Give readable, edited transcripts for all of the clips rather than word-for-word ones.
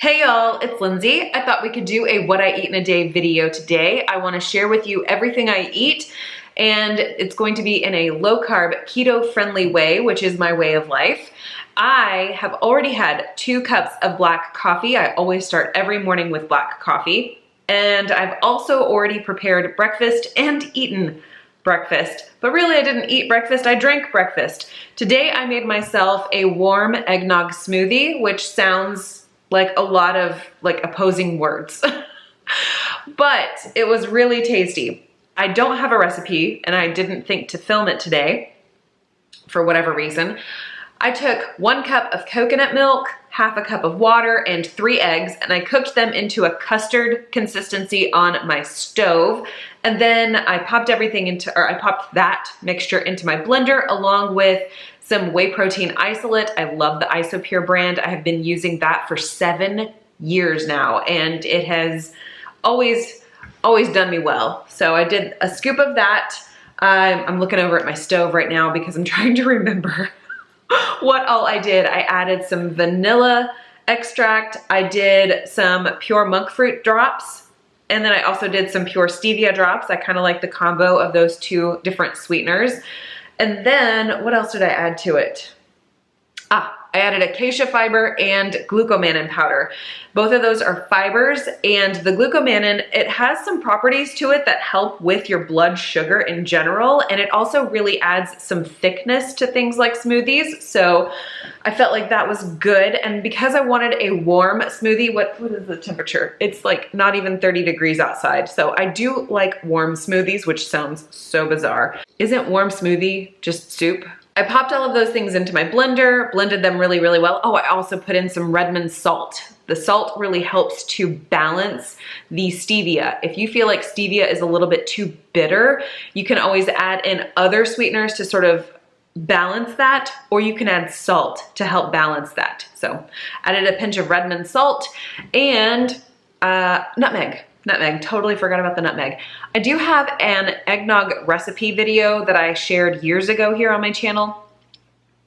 Hey y'all, it's Lindsay. I thought we could do a what I eat in a day video today. I want to share with you everything I eat, and it's going to be in a low carb, keto friendly way, which is my way of life. I have already had 2 cups of black coffee. I always start every morning with black coffee. And I've also already prepared breakfast and eaten breakfast. But really I didn't eat breakfast, I drank breakfast. Today I made myself a warm eggnog smoothie, which sounds like a lot of opposing words, but it was really tasty. I don't have a recipe and I didn't think to film it today for whatever reason. I took 1 cup of coconut milk, half a cup of water, and 3 eggs, and I cooked them into a custard consistency on my stove. And then I popped that mixture into my blender along with some whey protein isolate. I love the Isopure brand. I have been using that for 7 years now, and it has always done me well. So I did a scoop of that. I'm looking over at my stove right now because I'm trying to remember what all I did. I added some vanilla extract. I did some pure monk fruit drops. And then I also did some pure stevia drops. I kind of like the combo of those 2 different sweeteners. And then what else did I add to it? I added acacia fiber and glucomannan powder. Both of those are fibers, and the glucomannan, it has some properties to it that help with your blood sugar in general, and it also really adds some thickness to things like smoothies. So I felt like that was good. And because I wanted a warm smoothie, what is the temperature? It's like not even 30 degrees outside. So I do like warm smoothies, which sounds so bizarre. Isn't warm smoothie just soup? I popped all of those things into my blender, blended them really, really well. Oh, I also put in some Redmond salt. The salt really helps to balance the stevia. If you feel like stevia is a little bit too bitter, you can always add in other sweeteners to sort of balance that, or you can add salt to help balance that. So added a pinch of Redmond salt and nutmeg. Totally forgot about the nutmeg. I do have an eggnog recipe video that I shared years ago here on my channel.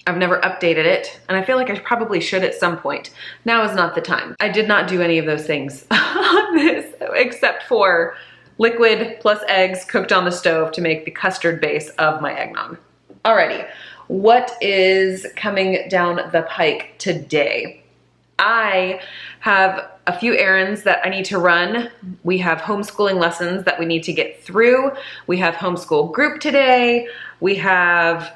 I've never updated it, and I feel like I probably should at some point. Now is not the time. I did not do any of those things on this, except for liquid plus eggs cooked on the stove to make the custard base of my eggnog. Alrighty, what is coming down the pike today? I have a few errands that I need to run. We have homeschooling lessons that we need to get through. We have homeschool group today. We have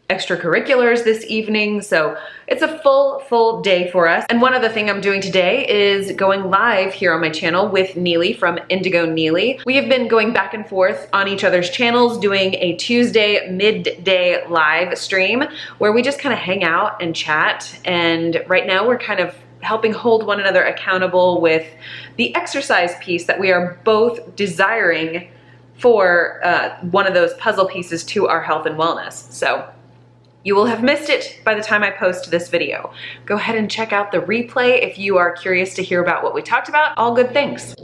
extracurriculars this evening. So it's a full day for us. And one other thing I'm doing today is going live here on my channel with Neely from Indigo Neely. We have been going back and forth on each other's channels doing a Tuesday midday live stream where we just kind of hang out and chat. And right now we're kind of helping hold one another accountable with the exercise piece that we are both desiring for one of those puzzle pieces to our health and wellness. So you will have missed it by the time I post this video. Go ahead and check out the replay if you are curious to hear about what we talked about. All good things.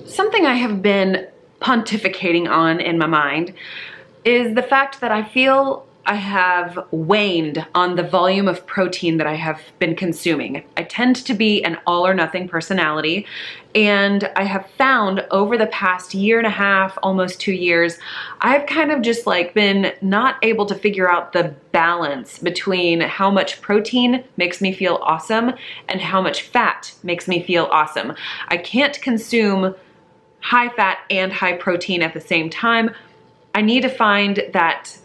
Something I have been pontificating on in my mind is the fact that I feel I have waned on the volume of protein that I have been consuming. I tend to be an all or nothing personality, and I have found over the past 1.5 years, almost 2 years, I've kind of just been not able to figure out the balance between how much protein makes me feel awesome and how much fat makes me feel awesome. I can't consume high fat and high protein at the same time. I need to find that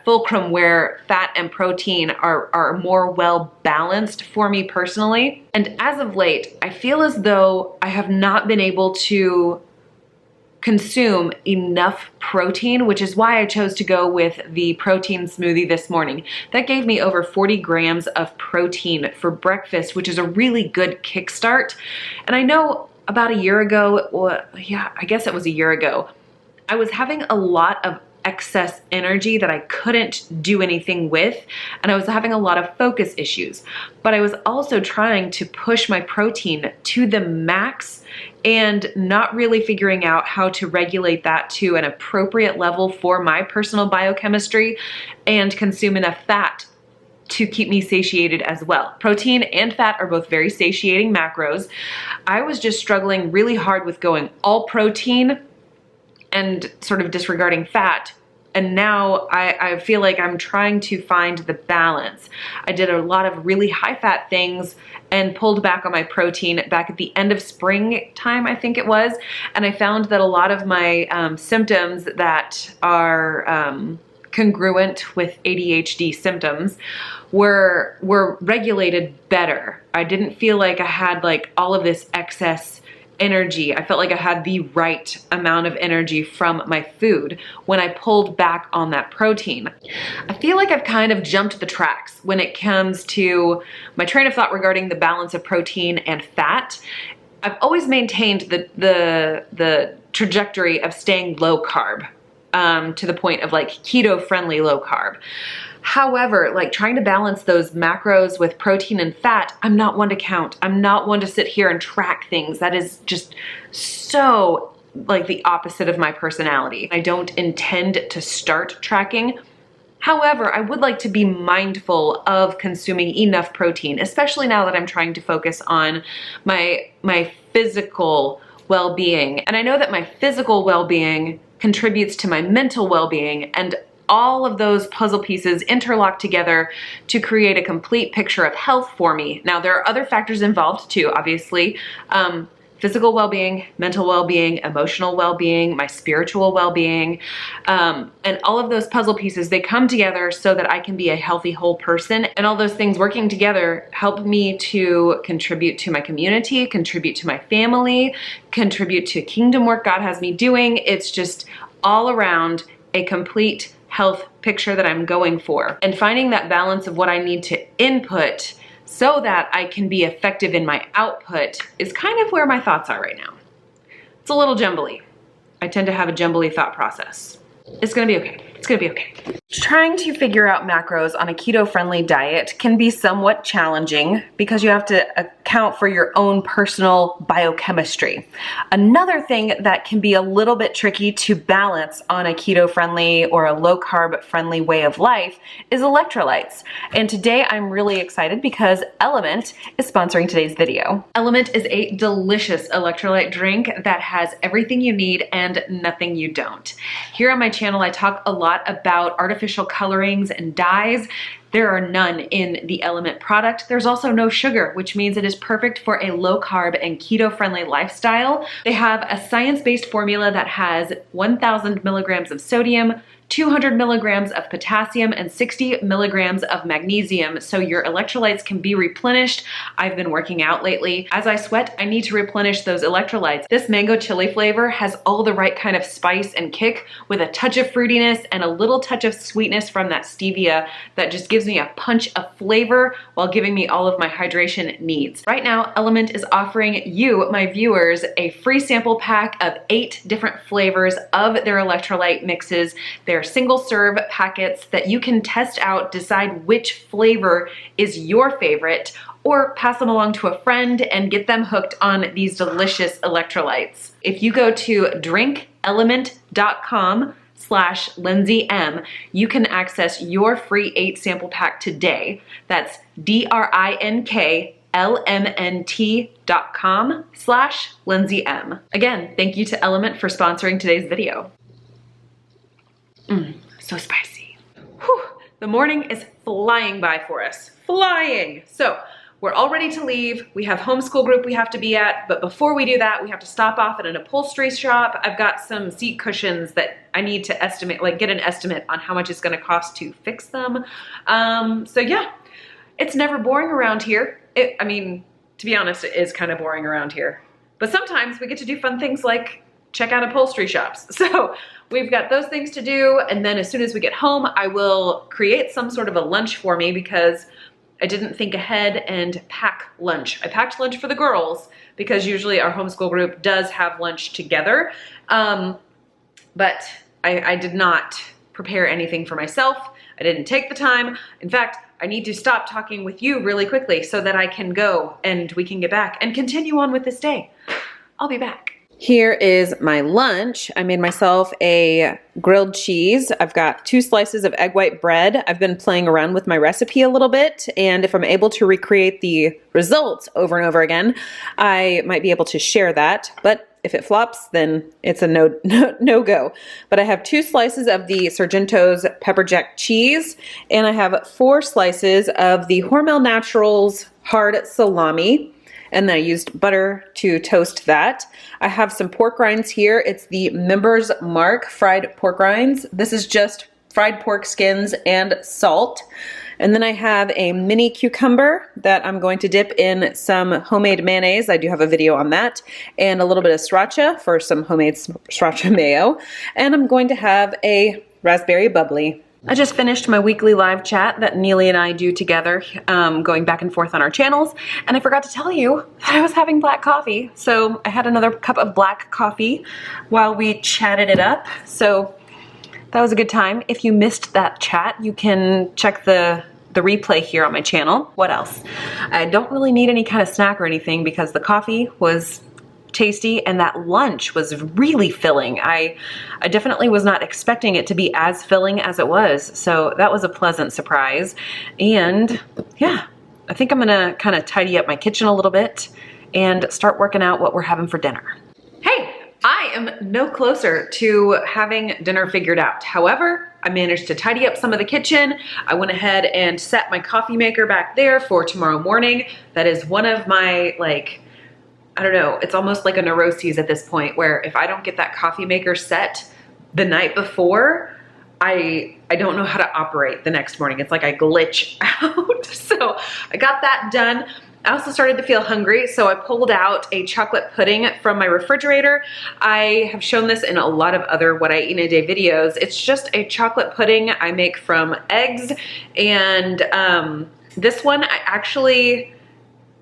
fulcrum where fat and protein are more well balanced for me personally. And as of late, I feel as though I have not been able to consume enough protein, which is why I chose to go with the protein smoothie this morning. That gave me over 40 grams of protein for breakfast, which is a really good kickstart. And I know about a year ago, well, yeah, I guess it was a year ago, I was having a lot of excess energy that I couldn't do anything with, and I was having a lot of focus issues. But I was also trying to push my protein to the max and not really figuring out how to regulate that to an appropriate level for my personal biochemistry and consume enough fat to keep me satiated as well. Protein and fat are both very satiating macros. I was just struggling really hard with going all protein and sort of disregarding fat. And now I feel like I'm trying to find the balance. I did a lot of really high fat things and pulled back on my protein back at the end of springtime, I think it was. And I found that a lot of my symptoms that are congruent with ADHD symptoms were regulated better. I didn't feel like I had like all of this excess energy. I felt like I had the right amount of energy from my food when I pulled back on that protein. I feel like I've kind of jumped the tracks when it comes to my train of thought regarding the balance of protein and fat. I've always maintained the trajectory of staying low carb, to the point of like keto friendly low carb. However, like trying to balance those macros with protein and fat, I'm not one to count. I'm not one to sit here and track things. That is just so like the opposite of my personality. I don't intend to start tracking. However, I would like to be mindful of consuming enough protein, especially now that I'm trying to focus on my physical well-being. And I know that my physical well-being contributes to my mental well-being, and all of those puzzle pieces interlock together to create a complete picture of health for me. Now, there are other factors involved too, obviously. Physical well-being, mental well-being, emotional well-being, my spiritual well-being, and all of those puzzle pieces, they come together so that I can be a healthy whole person. And all those things working together help me to contribute to my community, contribute to my family, contribute to kingdom work God has me doing. It's just all around a complete health picture that I'm going for, and finding that balance of what I need to input so that I can be effective in my output is kind of where my thoughts are right now. It's a little jumbly. I tend to have a jumbly thought process. It's gonna be okay. It's gonna be okay. Trying to figure out macros on a keto-friendly diet can be somewhat challenging because you have to account for your own personal biochemistry. Another thing that can be a little bit tricky to balance on a keto-friendly or a low-carb friendly way of life is electrolytes. And today I'm really excited because Element is sponsoring today's video. Element is a delicious electrolyte drink that has everything you need and nothing you don't. Here on my channel, I talk a lot about artificial colorings and dyes. There are none in the Element product. There's also no sugar, which means it is perfect for a low carb and keto friendly lifestyle. They have a science-based formula that has 1,000 milligrams of sodium, 200 milligrams of potassium, and 60 milligrams of magnesium, so your electrolytes can be replenished. I've been working out lately. As I sweat, I need to replenish those electrolytes. This mango chili flavor has all the right kind of spice and kick with a touch of fruitiness and a little touch of sweetness from that stevia that just gives me a punch of flavor while giving me all of my hydration needs. Right now, Element is offering you, my viewers, a free sample pack of 8 different flavors of their electrolyte mixes. They're single serve packets that you can test out, decide which flavor is your favorite, or pass them along to a friend and get them hooked on these delicious electrolytes. If you go to drinkelement.com/LindseyM, you can access your free 8 sample pack today. That's DRINKLMNT.com/LindseyM. Again, thank you to Element for sponsoring today's video. So spicy. Whew. The morning is flying by for us. Flying. So we're all ready to leave. We have homeschool group we have to be at, but before we do that, we have to stop off at an upholstery shop. I've got some seat cushions that I need to estimate, like get an estimate on how much it's gonna cost to fix them. So yeah, it's never boring around here. I mean, to be honest, it is kind of boring around here. But sometimes we get to do fun things like check out upholstery shops. So we've got those things to do, and then as soon as we get home, I will create some sort of a lunch for me because I didn't think ahead and pack lunch. I packed lunch for the girls because usually our homeschool group does have lunch together, but I did not prepare anything for myself. I didn't take the time. In fact, I need to stop talking with you really quickly so that I can go and we can get back and continue on with this day. I'll be back. Here is my lunch. I made myself a grilled cheese. I've got 2 slices of egg white bread. I've been playing around with my recipe a little bit, and if I'm able to recreate the results over and over again, I might be able to share that. But if it flops, then it's a no go. But I have 2 slices of the Sargento's pepper jack cheese, and I have 4 slices of the Hormel Naturals hard salami. And then I used butter to toast that. I have some pork rinds here. It's the Members Mark fried pork rinds. This is just fried pork skins and salt. And then I have a mini cucumber that I'm going to dip in some homemade mayonnaise. I do have a video on that. And a little bit of sriracha for some homemade sriracha mayo. And I'm going to have a raspberry bubbly. I just finished my weekly live chat that Neely and I do together, going back and forth on our channels, and I forgot to tell you that I was having black coffee. So I had another cup of black coffee while we chatted it up. So that was a good time. If you missed that chat, you can check the replay here on my channel. What else? I don't really need any kind of snack or anything because the coffee was tasty and that lunch was really filling. I definitely was not expecting it to be as filling as it was, so that was a pleasant surprise. And yeah, I think I'm gonna kind of tidy up my kitchen a little bit and start working out what we're having for dinner. Hey, I am no closer to having dinner figured out. However, I managed to tidy up some of the kitchen. I went ahead and set my coffee maker back there for tomorrow morning. That is one of my, like, I don't know, it's almost like a neuroses at this point where if I don't get that coffee maker set the night before, I don't know how to operate the next morning. It's like I glitch out. So I got that done. I also started to feel hungry, so I pulled out a chocolate pudding from my refrigerator. I have shown this in a lot of other What I Eat in a Day videos. It's just a chocolate pudding I make from eggs, and this one I actually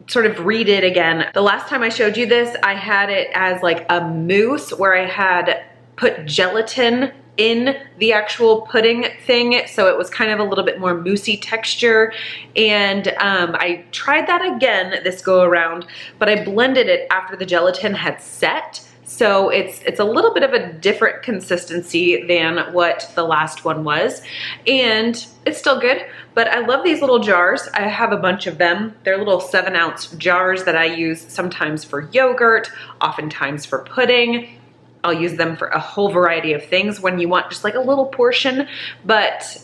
sort of redid again. The last time I showed you this, I had it as like a mousse where I had put gelatin in the actual pudding thing, so it was kind of a little bit more moussey texture. And I tried that again this go around, but I blended it after the gelatin had set. So it's a little bit of a different consistency than what the last one was. And it's still good, but I love these little jars. I have a bunch of them. They're little 7-ounce jars that I use sometimes for yogurt, oftentimes for pudding. I'll use them for a whole variety of things when you want just like a little portion, but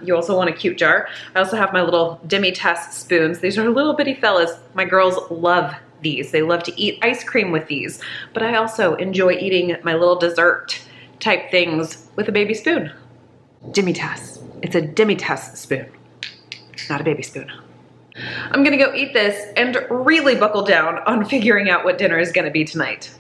you also want a cute jar. I also have my little demi-tasse spoons. These are little bitty fellas. My girls love these. They love to eat ice cream with these, but I also enjoy eating my little dessert type things with a baby spoon. Demi-tasse. It's a demi-tasse spoon, not a baby spoon. I'm gonna go eat this and really buckle down on figuring out what dinner is gonna be tonight.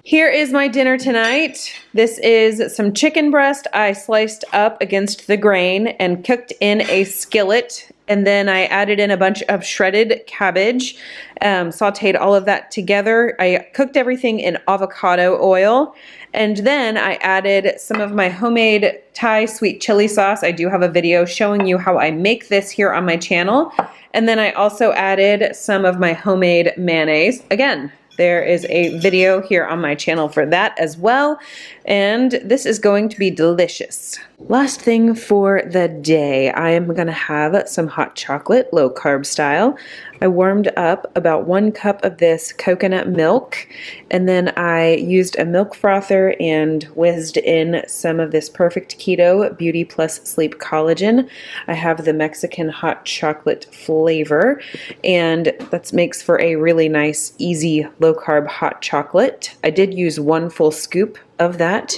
Here is my dinner tonight. This is some chicken breast I sliced up against the grain and cooked in a skillet. And then I added in a bunch of shredded cabbage, sauteed all of that together. I cooked everything in avocado oil. And then I added some of my homemade Thai sweet chili sauce. I do have a video showing you how I make this here on my channel. And then I also added some of my homemade mayonnaise. Again, there is a video here on my channel for that as well, and this is going to be delicious. Last thing for the day, I am gonna have some hot chocolate, low carb style. I warmed up about 1 cup of this coconut milk, and then I used a milk frother and whizzed in some of this Perfect Keto Beauty Plus Sleep Collagen. I have the Mexican hot chocolate flavor, and that makes for a really nice, easy, low carb hot chocolate. I did use 1 full scoop of that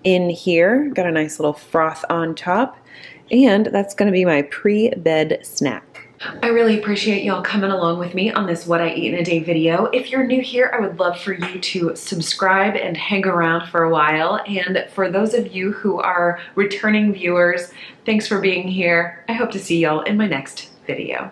in here. Got a nice little froth on top, and that's gonna be my pre-bed snack. I really appreciate y'all coming along with me on this What I Eat in a Day video. If you're new here, I would love for you to subscribe and hang around for a while. And for those of you who are returning viewers, thanks for being here. I hope to see y'all in my next video.